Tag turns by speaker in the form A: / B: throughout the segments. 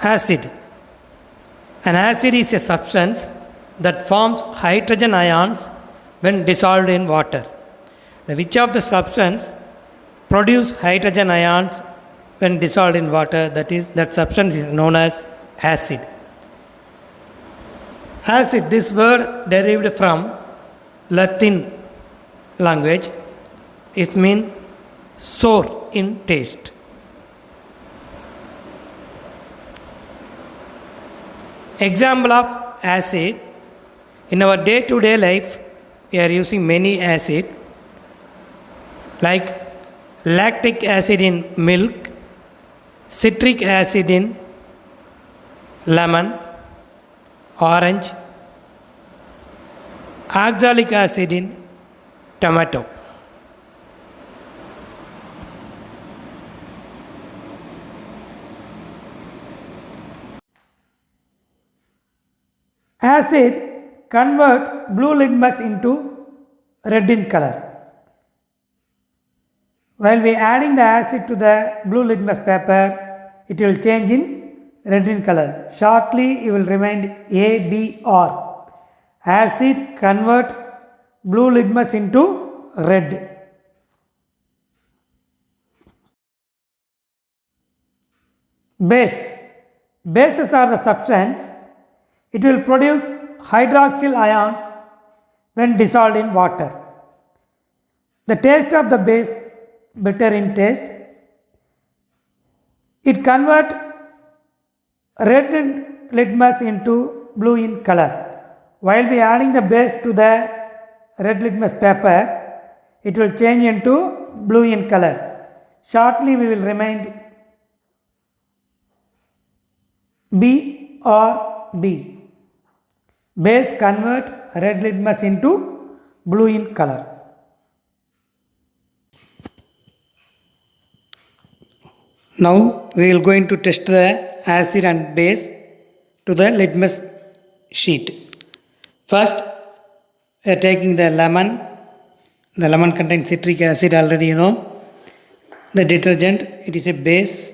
A: Acid. An acid is a substance that forms hydrogen ions when dissolved in water. Now, which of the substance produce hydrogen ions when dissolved in water? That substance is known as acid. Acid, this word derived from Latin language. It means sour in taste. Example of acid. In our day-to-day life, we are using many acid like lactic acid in milk, citric acid in lemon, orange, oxalic acid in tomato. Acid converts blue litmus into red in color. While we adding the acid to the blue litmus paper, it will change in red in color. Shortly, you will remind ABR. Acid convert blue litmus into red. Base. Bases are the substance. It will produce hydroxyl ions when dissolved in water. The taste of the base bitter in taste. It converts red litmus into blue in color. While we adding the base to the red litmus paper, it will change into blue in color. Shortly we will remind B or B. Base convert red litmus into blue in color. Now we will going to test the acid and base to the litmus sheet. First, we are taking the lemon. The lemon contains citric acid, already you know. The detergent, it is a base.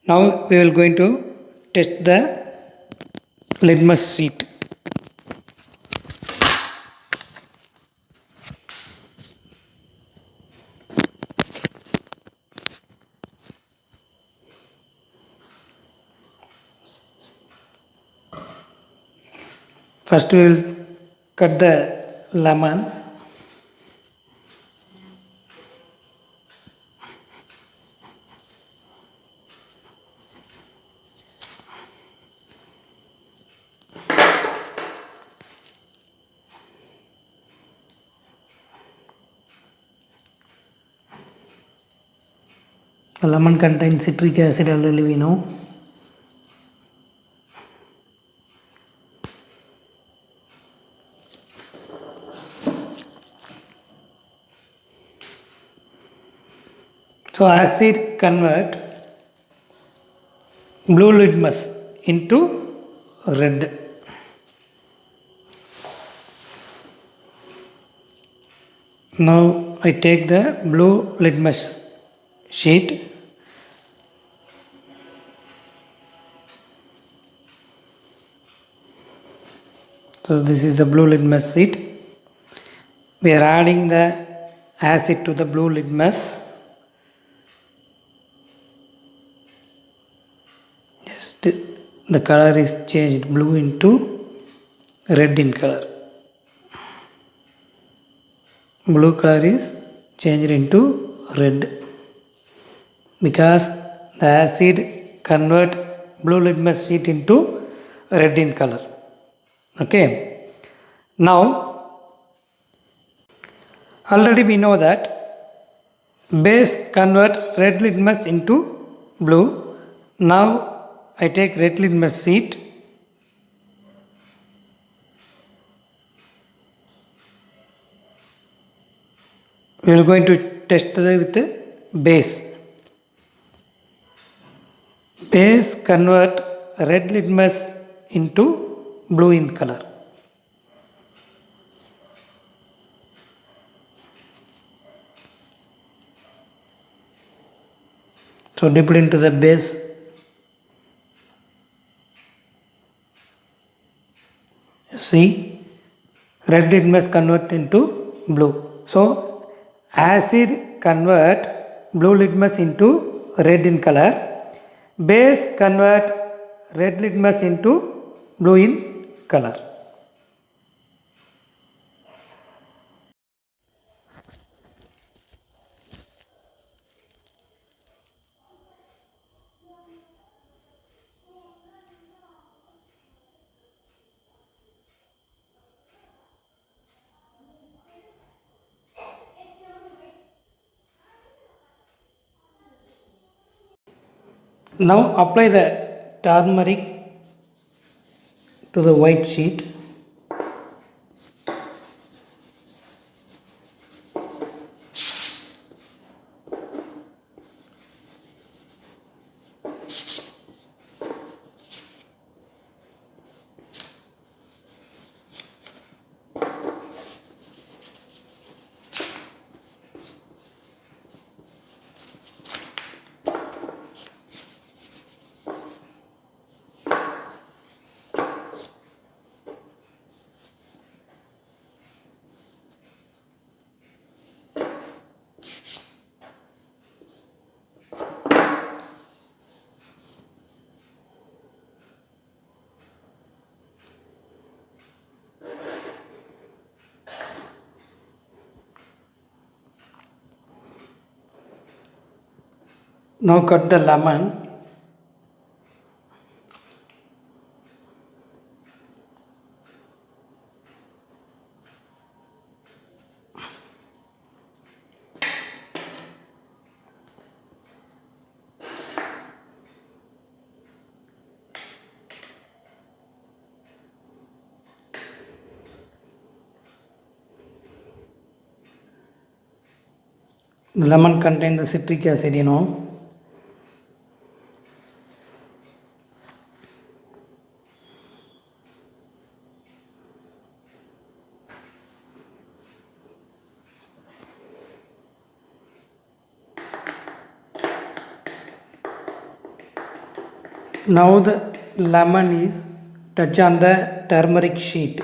A: Now we will going to test the litmus sheet. First we will cut the lemon. The lemon contains citric acid, already we know. So acid convert blue litmus into red. Now I take the blue litmus sheet. So this is the blue litmus sheet. We are adding the acid to the blue litmus. The color is changed blue into red in color. Blue color is changed into red because the acid convert blue litmus sheet into red in color. Okay. Now already we know that base convert red litmus into blue. Now I take red litmus sheet. We are going to test with the base. Base convert red litmus into blue in color. So dip it into the base. See, red litmus convert into blue. So, acid convert blue litmus into red in color. Base convert red litmus into blue in color. Now apply the turmeric to the white sheet. Now cut the lemon. The lemon contains the citric acid, Now the lemon is touch on the turmeric sheet.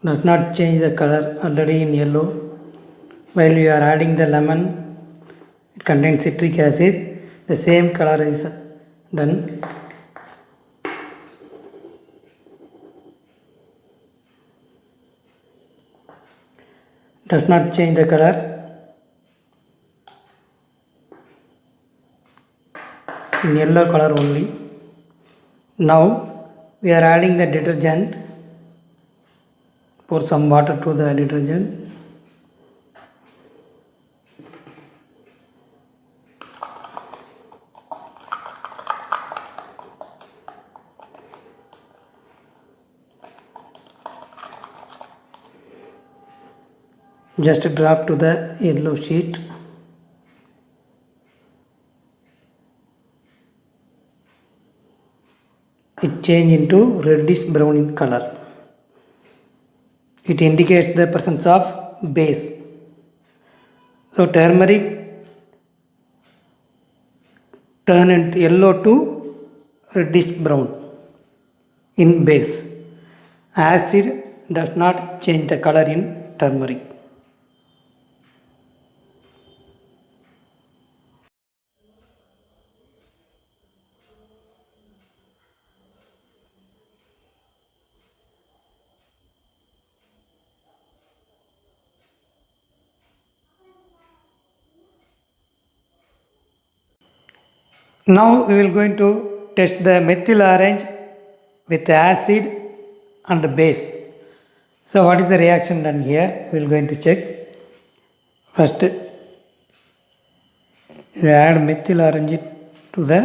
A: Does not change the color, already in yellow. While you are adding the lemon, it contains citric acid, the same color is done. Does not change the color. In yellow color only. Now we are adding the detergent. Pour some water to the detergent. Just drop to the yellow sheet. It change into reddish brown in color. It indicates the presence of base. So turmeric turn into yellow to reddish brown in base. Acid does not change the color in turmeric. Now we will going to test the methyl orange with acid and base. So what is the reaction done here? We will going to check. First we add methyl orange to the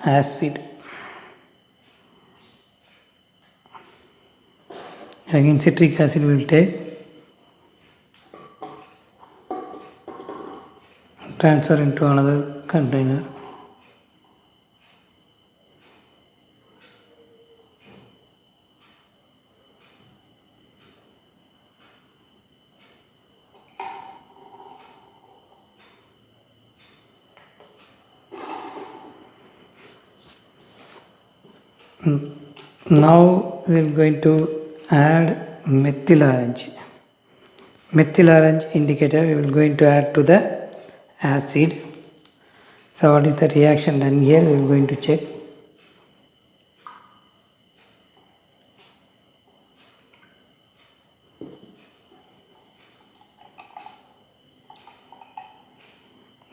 A: acid. Again citric acid we will take. Transfer into another container. Now we are going to add methyl orange. Methyl orange indicator we are going to add to the acid. So what is the reaction done here? We are going to check.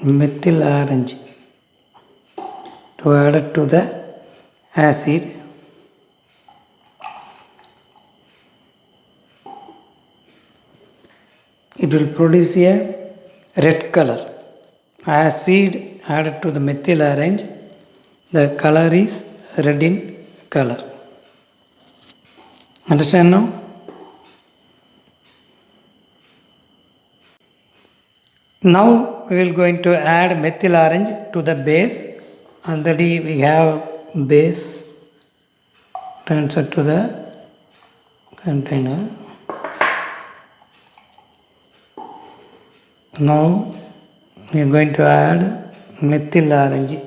A: Methyl orange to add it to the acid. It will produce a red color. Acid added to the methyl orange, the color is red in color. Understand now? Now we will going to add methyl orange to the base. Already we have base. Transfer to the container. Now we are going to add methyl orange.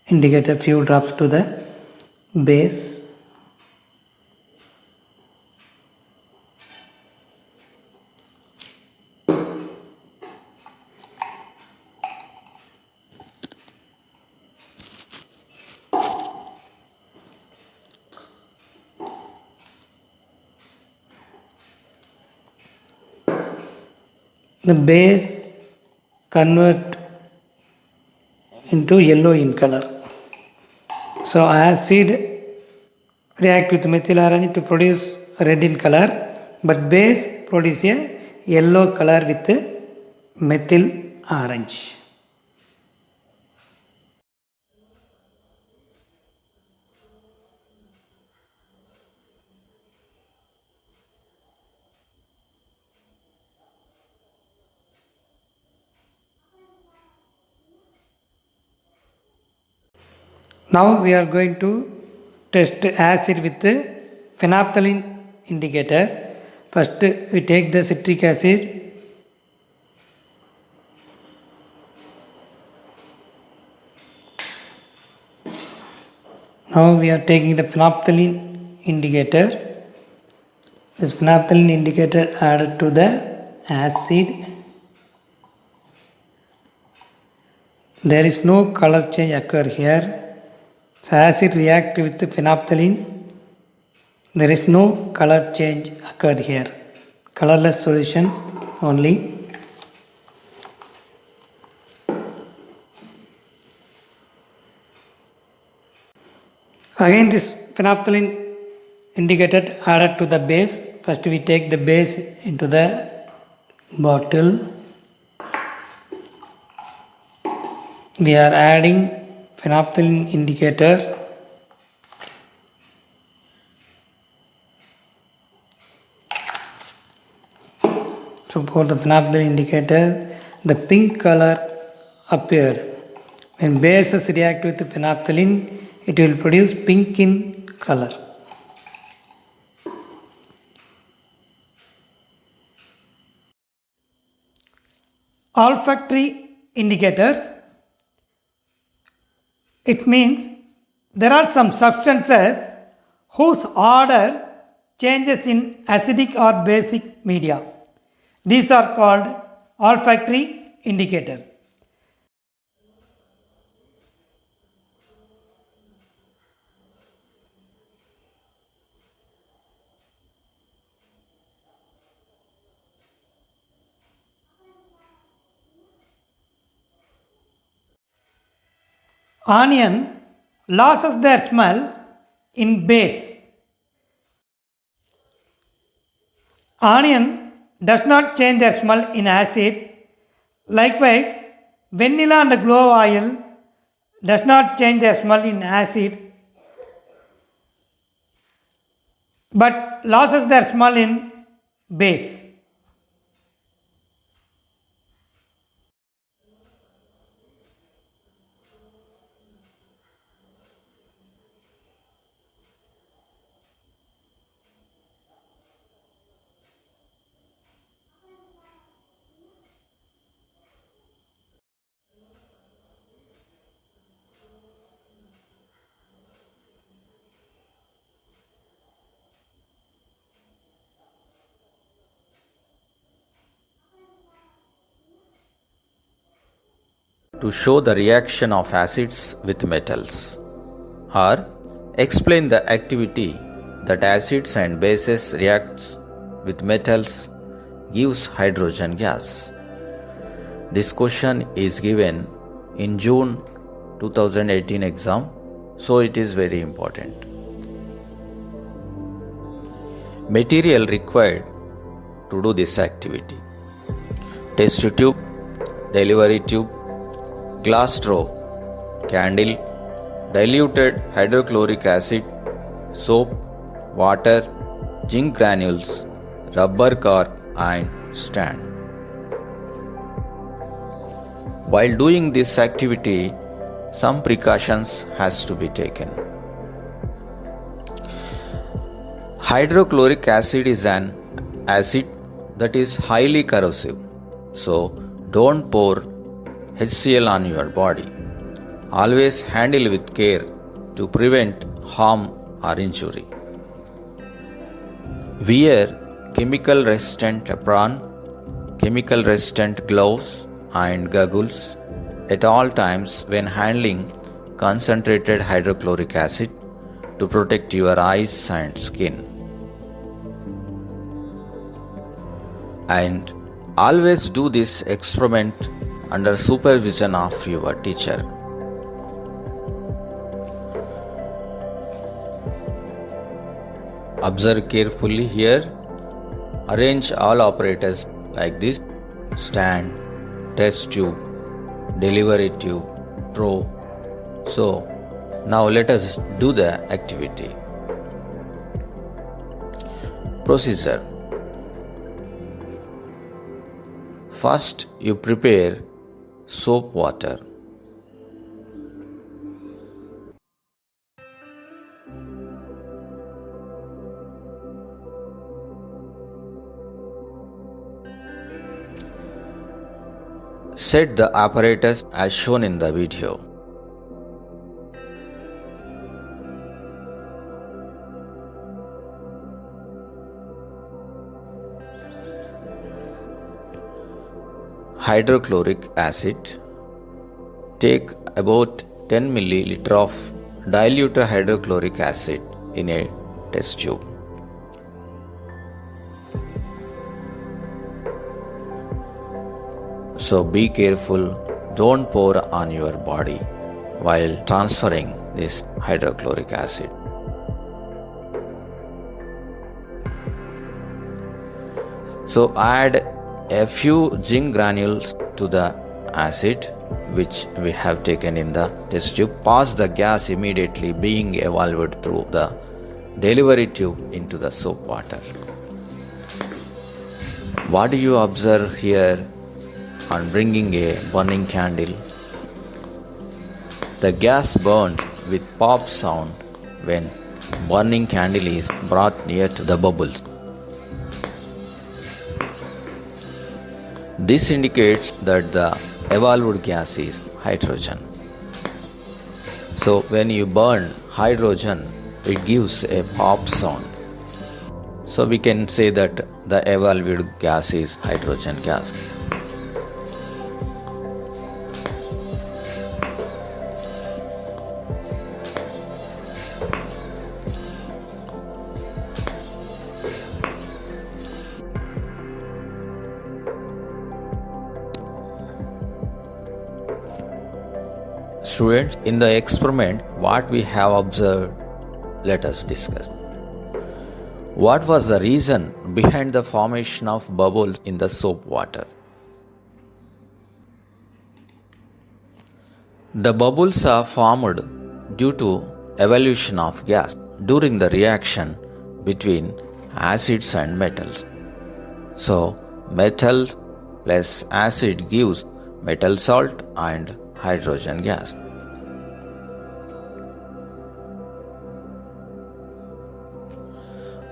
A: Indicate a few drops to the base. The base convert into yellow in color. So acid react with methyl orange to produce red in color, but base produce a yellow color with methyl orange. Now we are going to test acid with phenolphthalein indicator. First we take the citric acid. Now we are taking the phenolphthalein indicator. This phenolphthalein indicator added to the acid. There is no color change occur here. So acid react with phenolphthalein. There is no color change occurred here. Colorless solution only. Again this phenolphthalein indicator added to the base. First we take the base into the bottle. We are adding phenolphthalein indicator. So for the phenolphthalein indicator, the pink color appeared. When bases react with phenolphthalein, it will produce pink in color. Olfactory indicators. It means there are some substances whose odor changes in acidic or basic media. These are called olfactory indicators. Onion loses their smell in base. Onion does not change their smell in acid. Likewise, vanilla and clove oil does not change their smell in acid, but loses their smell in base.
B: to show the reaction of acids with metals, or explain the activity that acids and bases reacts with metals gives hydrogen gas. This question is given in June 2018 exam, so it is very important. Material required to do this activity: test tube, delivery tube, glass straw, candle, diluted hydrochloric acid, soap, water, zinc granules, rubber cork and stand. While doing this activity, some precautions has to be taken. Hydrochloric acid is an acid that is highly corrosive, so don't pour HCl on your body. Always handle with care to prevent harm or injury. Wear chemical resistant apron, chemical resistant gloves and goggles at all times when handling concentrated hydrochloric acid to protect your eyes and skin. And always do this experiment under supervision of your teacher. Observe carefully here. Arrange all operators like this: stand, test tube, delivery tube, throw. So now let us do the activity. Procedure: first you prepare soap water. Set the apparatus as shown in the video. Hydrochloric acid. Take about 10 ml of diluted hydrochloric acid in a test tube. So be careful, don't pour on your body while transferring this hydrochloric acid. So add a few zinc granules to the acid which we have taken in the test tube. Pass the gas immediately being evolved through the delivery tube into the soap water. What do you observe here on bringing a burning candle? The gas burns with pop sound when burning candle is brought near to the bubbles. This indicates that the evolved gas is hydrogen. So when you burn hydrogen, it gives a pop sound. So we can say that the evolved gas is hydrogen gas. Students, in the experiment, what we have observed, let us discuss. What was the reason behind the formation of bubbles in the soap water? The bubbles are formed due to evolution of gas during the reaction between acids and metals. So, metals plus acid gives metal salt and hydrogen gas.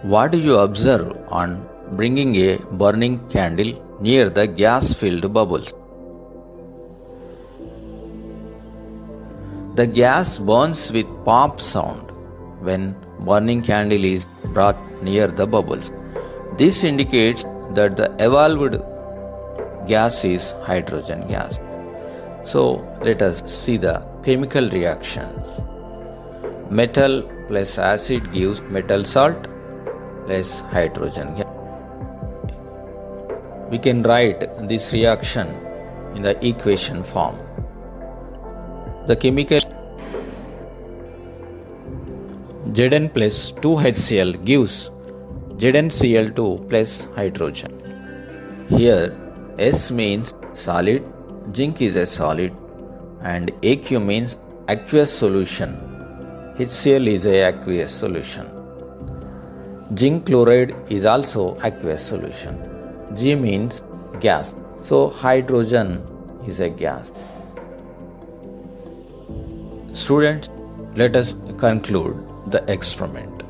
B: What do you observe on bringing a burning candle near the gas-filled bubbles? The gas burns with pop sound when burning candle is brought near the bubbles. This indicates that the evolved gas is hydrogen gas. So let us see the chemical reactions. Metal plus acid gives metal salt plus hydrogen. We can write this reaction in the equation form. The chemical Zn plus 2HCl gives ZnCl2 plus hydrogen. Here S means solid, zinc is a solid, and Aq means aqueous solution. HCl is a aqueous solution. Zinc chloride is also aqueous solution. G means gas. So hydrogen is a gas. Students, let us conclude the experiment.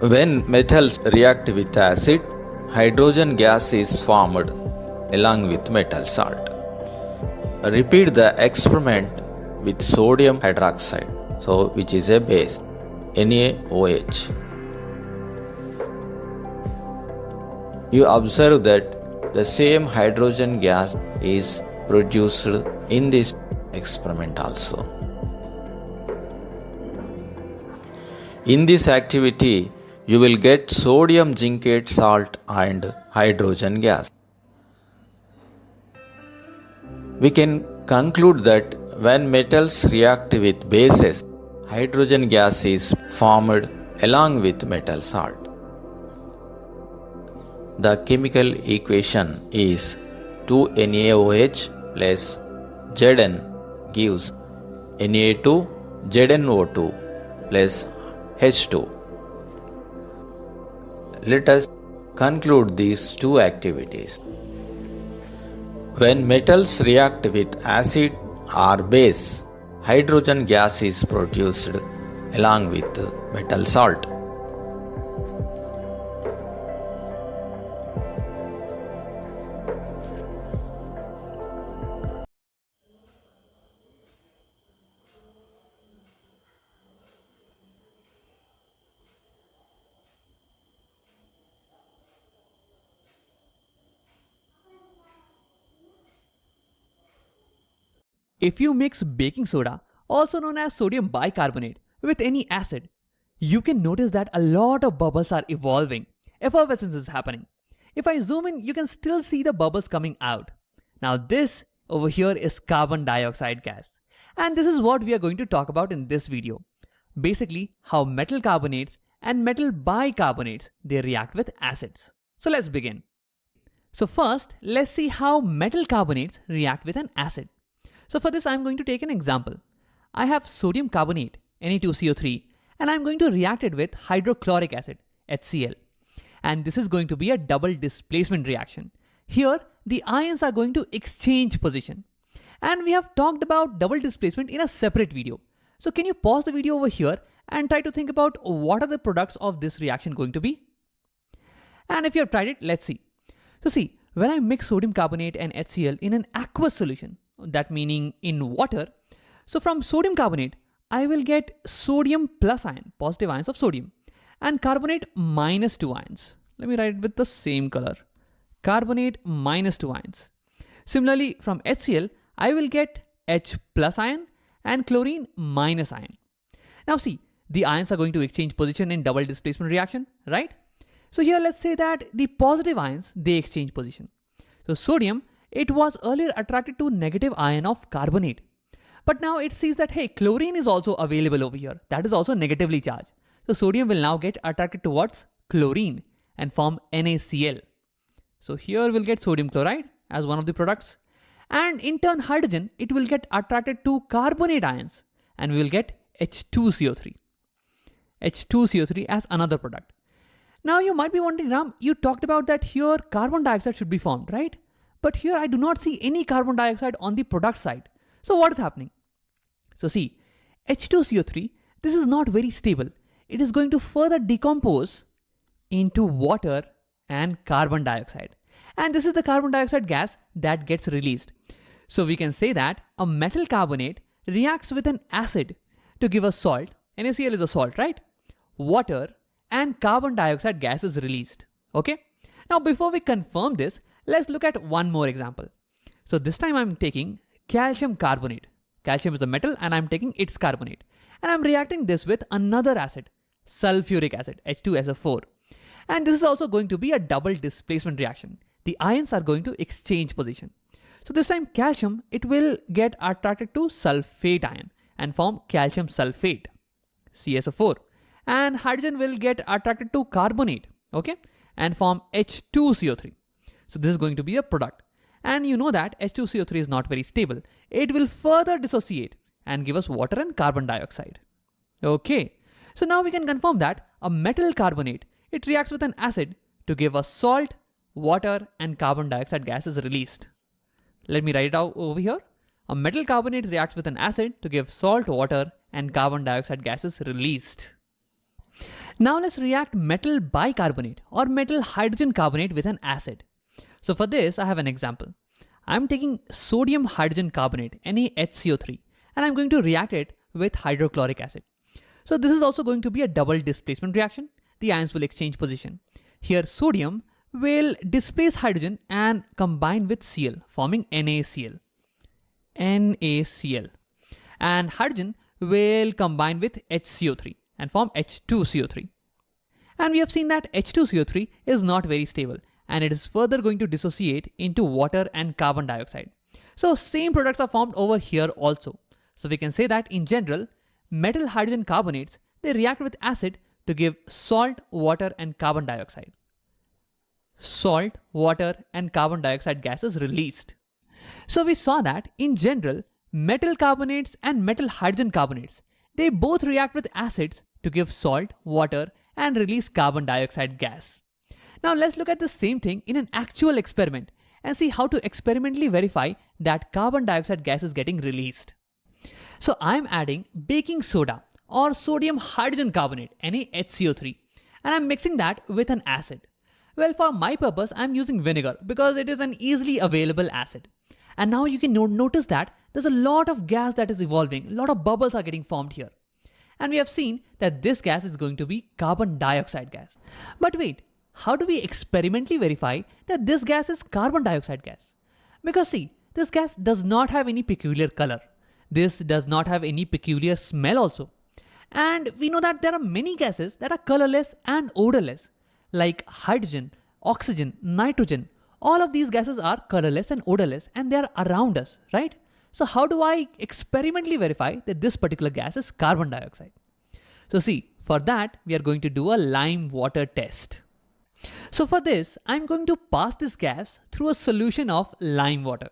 B: When metals react with acid, hydrogen gas is formed along with metal salt. Repeat the experiment with sodium hydroxide, which is a base, NaOH. You observe that the same hydrogen gas is produced in this experiment also. In this activity, you will get sodium zincate salt and hydrogen gas. We can conclude that when metals react with bases, hydrogen gas is formed along with metal salt. The chemical equation is 2NaOH plus Zn gives Na2 ZnO2 plus H2. Let us conclude these two activities. When metals react with acid or base, hydrogen gas is produced along with metal salt.
C: If you mix baking soda, also known as sodium bicarbonate, with any acid, you can notice that a lot of bubbles are evolving. Effervescence is happening. If I zoom in, you can still see the bubbles coming out. Now this over here is carbon dioxide gas. And this is what we are going to talk about in this video. Basically, how metal carbonates and metal bicarbonates, they react with acids. So let's begin. So first, let's see how metal carbonates react with an acid. So for this, I'm going to take an example. I have sodium carbonate, Na2CO3, and I'm going to react it with hydrochloric acid, HCl. And this is going to be a double displacement reaction. Here, the ions are going to exchange position. And we have talked about double displacement in a separate video. So can you pause the video over here and try to think about what are the products of this reaction going to be? And if you have tried it, let's see. So see, when I mix sodium carbonate and HCl in an aqueous solution, that meaning in water, so from sodium carbonate, I will get sodium plus ion, positive ions of sodium, and carbonate minus 2 ions. Let me write it with the same color. Carbonate minus 2 ions. Similarly, from HCl, I will get H plus ion and chlorine minus ion. Now see, the ions are going to exchange position in double displacement reaction, right? So here let's say that the positive ions, they exchange position. So sodium, it was earlier attracted to negative ion of carbonate. But now it sees that, hey, chlorine is also available over here. That is also negatively charged. So sodium will now get attracted towards chlorine and form NaCl. So here we'll get sodium chloride as one of the products. And in turn, hydrogen, it will get attracted to carbonate ions and we will get H2CO3. H2CO3 as another product. Now you might be wondering, Ram, you talked about that here carbon dioxide should be formed, right? But here I do not see any carbon dioxide on the product side. So what is happening? So see, H2CO3, this is not very stable. It is going to further decompose into water and carbon dioxide. And this is the carbon dioxide gas that gets released. So we can say that a metal carbonate reacts with an acid to give us salt. NaCl is a salt, right? Water and carbon dioxide gas is released. Okay. Now before we confirm this, let's look at one more example. So this time I'm taking calcium carbonate. Calcium is a metal and I'm taking its carbonate. And I'm reacting this with another acid, sulfuric acid, H2SO4. And this is also going to be a double displacement reaction. The ions are going to exchange position. So this time calcium, it will get attracted to sulfate ion and form calcium sulfate, CSO4. And hydrogen will get attracted to carbonate, okay, and form H2CO3. So this is going to be a product. And you know that H2CO3 is not very stable. It will further dissociate and give us water and carbon dioxide. Okay, so now we can confirm that a metal carbonate, it reacts with an acid to give us salt, water and carbon dioxide gas is released. Let me write it out over here. A metal carbonate reacts with an acid to give salt, water and carbon dioxide gases released. Now let's react metal bicarbonate or metal hydrogen carbonate with an acid. So for this, I have an example. I'm taking sodium hydrogen carbonate, NaHCO3, and I'm going to react it with hydrochloric acid. So this is also going to be a double displacement reaction. The ions will exchange position. Here sodium will displace hydrogen and combine with Cl, forming NaCl. NaCl. And hydrogen will combine with HCO3 and form H2CO3. And we have seen that H2CO3 is not very stable and it is further going to dissociate into water and carbon dioxide. So same products are formed over here also. So we can say that in general, metal hydrogen carbonates, they react with acid to give salt, water and carbon dioxide. Salt, water and carbon dioxide gases released. So we saw that in general, metal carbonates and metal hydrogen carbonates, they both react with acids to give salt, water and release carbon dioxide gas. Now let's look at the same thing in an actual experiment and see how to experimentally verify that carbon dioxide gas is getting released. So I'm adding baking soda or sodium hydrogen carbonate, NaHCO3, and I'm mixing that with an acid. Well, for my purpose, I'm using vinegar because it is an easily available acid. And now you can notice that there's a lot of gas that is evolving, a lot of bubbles are getting formed here. And we have seen that this gas is going to be carbon dioxide gas. But wait, how do we experimentally verify that this gas is carbon dioxide gas? Because see, this gas does not have any peculiar color. This does not have any peculiar smell also. And we know that there are many gases that are colorless and odorless, like hydrogen, oxygen, nitrogen. All of these gases are colorless and odorless and they are around us, right? So how do I experimentally verify that this particular gas is carbon dioxide? So see, for that, we are going to do a lime water test. So for this, I'm going to pass this gas through a solution of lime water.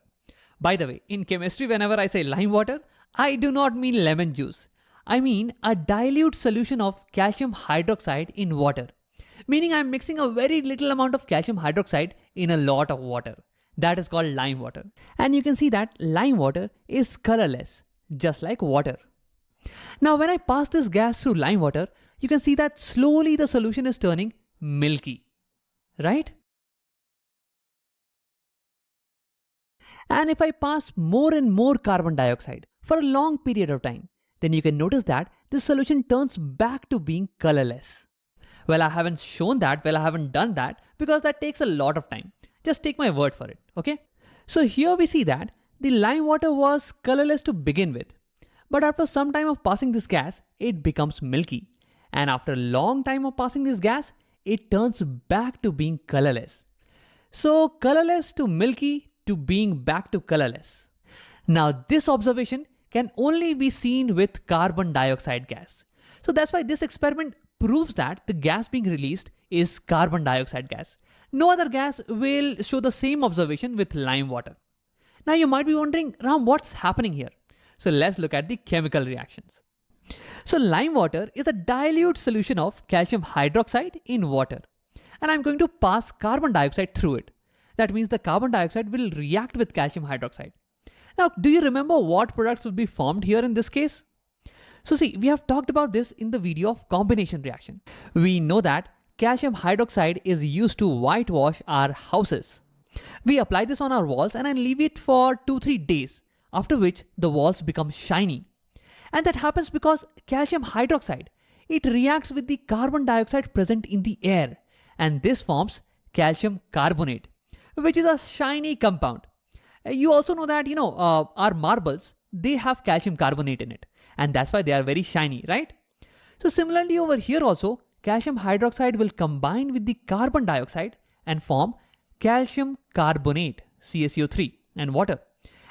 C: By the way, in chemistry, whenever I say lime water, I do not mean lemon juice. I mean a dilute solution of calcium hydroxide in water. Meaning I'm mixing a very little amount of calcium hydroxide in a lot of water. That is called lime water. And you can see that lime water is colorless, just like water. Now when I pass this gas through lime water, you can see that slowly the solution is turning milky, right? And if I pass more and more carbon dioxide for a long period of time, then you can notice that this solution turns back to being colorless. Well, I haven't shown that, I haven't done that because that takes a lot of time. Just take my word for it, okay? So here we see that the lime water was colorless to begin with. But after some time of passing this gas, it becomes milky. And after a long time of passing this gas, it turns back to being colorless. So colorless to milky to being back to colorless. Now this observation can only be seen with carbon dioxide gas. So that's why this experiment proves that the gas being released is carbon dioxide gas. No other gas will show the same observation with lime water. Now you might be wondering, Ram, what's happening here? So let's look at the chemical reactions. So lime water is a dilute solution of calcium hydroxide in water. And I'm going to pass carbon dioxide through it. That means the carbon dioxide will react with calcium hydroxide. Now, do you remember what products will be formed here in this case? So see, we have talked about this in the video of combination reaction. We know that calcium hydroxide is used to whitewash our houses. We apply this on our walls and then leave it for 2-3 days, after which the walls become shiny. And that happens because calcium hydroxide, it reacts with the carbon dioxide present in the air, and this forms calcium carbonate, which is a shiny compound. You also know that, our marbles, they have calcium carbonate in it. And that's why they are very shiny, right? So similarly over here also, calcium hydroxide will combine with the carbon dioxide and form calcium carbonate, CaCO3, and water.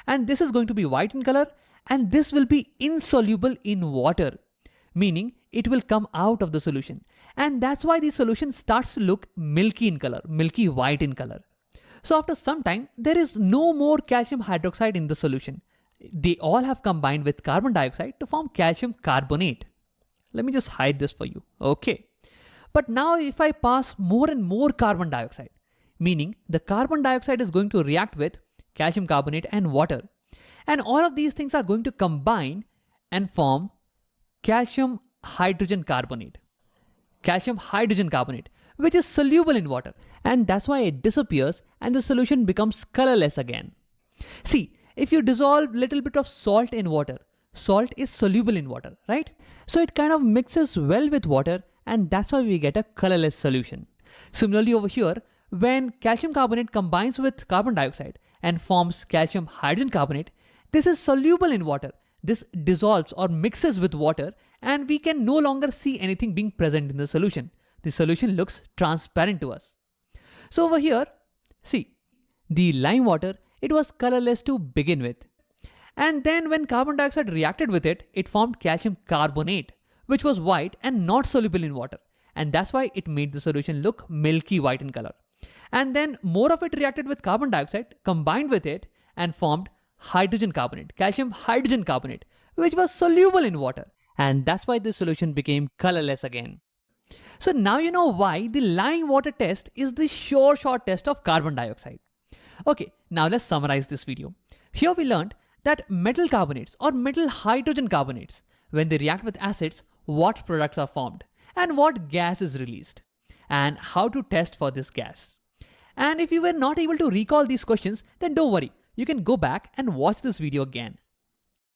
C: And this is going to be white in color, and this will be insoluble in water, meaning it will come out of the solution. And that's why the solution starts to look milky in color, milky white in color. So after some time, there is no more calcium hydroxide in the solution. They all have combined with carbon dioxide to form calcium carbonate. Let me just hide this for you. Okay. But now if I pass more and more carbon dioxide, meaning the carbon dioxide is going to react with calcium carbonate and water. And all of these things are going to combine and form calcium hydrogen carbonate. Calcium hydrogen carbonate, which is soluble in water. And that's why it disappears and the solution becomes colorless again. See, if you dissolve little bit of salt in water, salt is soluble in water, right? So it kind of mixes well with water, and that's why we get a colorless solution. Similarly over here, when calcium carbonate combines with carbon dioxide and forms calcium hydrogen carbonate, this is soluble in water. This dissolves or mixes with water, and we can no longer see anything being present in the solution. The solution looks transparent to us. So over here, see, the lime water, it was colorless to begin with. And then when carbon dioxide reacted with it, it formed calcium carbonate, which was white and not soluble in water. And that's why it made the solution look milky white in color. And then more of it reacted with carbon dioxide, combined with it, and formed hydrogen carbonate, calcium hydrogen carbonate, which was soluble in water. And that's why the solution became colorless again. So now you know why the lime water test is the sure shot test of carbon dioxide. Okay, now let's summarize this video. Here we learned that metal carbonates or metal hydrogen carbonates, when they react with acids, what products are formed and what gas is released and how to test for this gas. And if you were not able to recall these questions, then don't worry. You can go back and watch this video again.